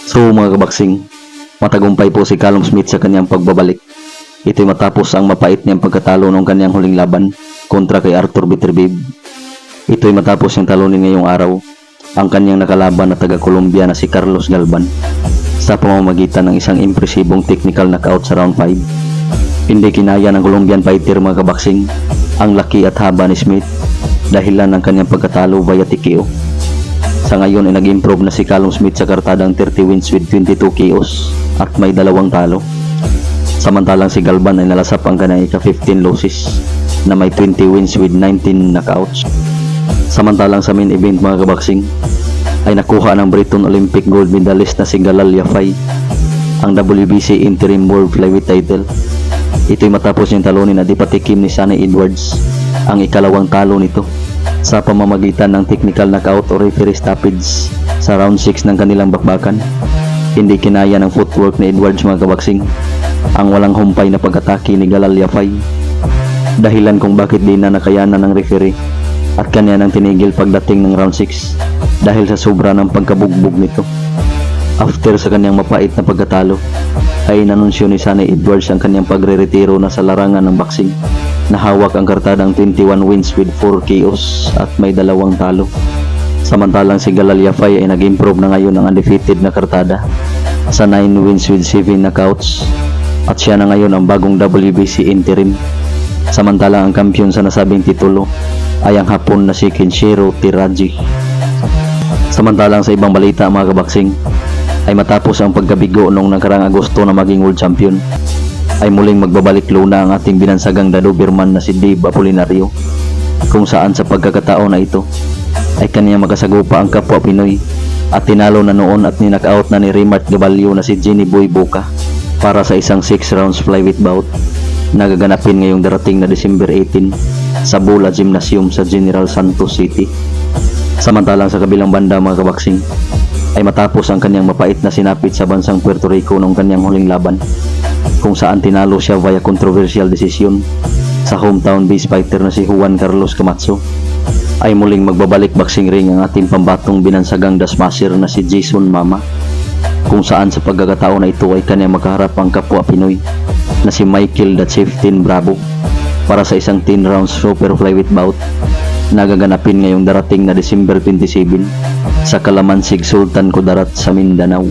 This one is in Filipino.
So mga kabaksing, matagumpay po si Callum Smith sa kanyang pagbabalik. Ito'y matapos ang mapait niyang pagkatalo ng kanyang huling laban kontra kay Arthur Beterbiev. Ito'y matapos niyang talunin ngayong araw ang kanyang nakalaban na taga-Colombia na si Carlos Galvan sa pamamagitan ng isang impresibong technical knockout sa round 5. Hindi kinaya ng Colombian fighter mga kabaksing ang laki at haba ni Smith dahilan ng kanyang pagkatalo via TKO. Sa ngayon ay nag-improve na si Callum Smith sa kartadang 30 wins with 22 KOs at may 2 talo. Samantalang si Galvan ay nalasap ang kanyang ika-15 losses na may 20 wins with 19 knockouts. Samantalang sa main event mga kabaksing ay nakuha ng Briton Olympic gold medalist na si Galal Yafai ang WBC Interim World Flyweight title. Ito'y matapos niyang talunin na di patikim ni Sunny Edwards ang ikalawang talo nito sa pamamagitan ng technical knockout o referee stoppage sa round 6 ng kanilang bakbakan. Hindi kinaya ng footwork ni Edwards mga kabaksing ang walang humpay na pag-atake ni Galal Yafai, dahilan kung bakit di na nakayanan ng referee at kanya nang tinigil pagdating ng round 6 dahil sa sobra ng pagkabugbog nito. After sa kanyang mapait na pagkatalo ay inanunsyo ni Sunny Edwards ang kanyang pagre-retiro na sa larangan ng boxing na hawak ang kartadang 21 wins with 4 KOs at may 2 talo. Samantalang si Galal Yafai ay nag-improve na ngayon ng undefeated na kartada sa 9 wins with 7 knockouts at siya na ngayon ang bagong WBC interim. Samantalang ang kampiyon sa nasabing titulo ay ang Hapon na si Kenshiro Teraji. Samantalang sa ibang balita mga kabaksing ay matapos ang pagkabigo noong nakarang Agosto na maging world champion ay muling magbabalik luna ang ating binansagang Doberman na si Dave Apolinario, kung saan sa pagkakataon na ito ay kanyang makasagupa ang kapwa Pinoy at tinalo na noon at ninakaut na ni Rimart Gabalio na si Jenny Boy Boca para sa isang 6 rounds flyweight bout na gaganapin ngayong darating na December 18 sa Bula Gymnasium sa General Santos City. Samantalang sa kabilang banda mga kabaksing ay matapos ang kanyang mapait na sinapit sa bansang Puerto Rico noong kanyang huling laban, kung saan tinalo siya via controversial decision sa hometown base fighter na si Juan Carlos Camacho, ay muling magbabalik boxing ring ang ating pambatong binansagang dasmasher na si Jason Mama, kung saan sa pagkakataon na ito ay kanyang makaharap ang kapwa Pinoy na si Michael the Chieftain Bravo para sa isang 10 rounds super flyweight bout na gaganapin ngayong darating na December 27 sa Kalamansig Sultan Kudarat sa Mindanao.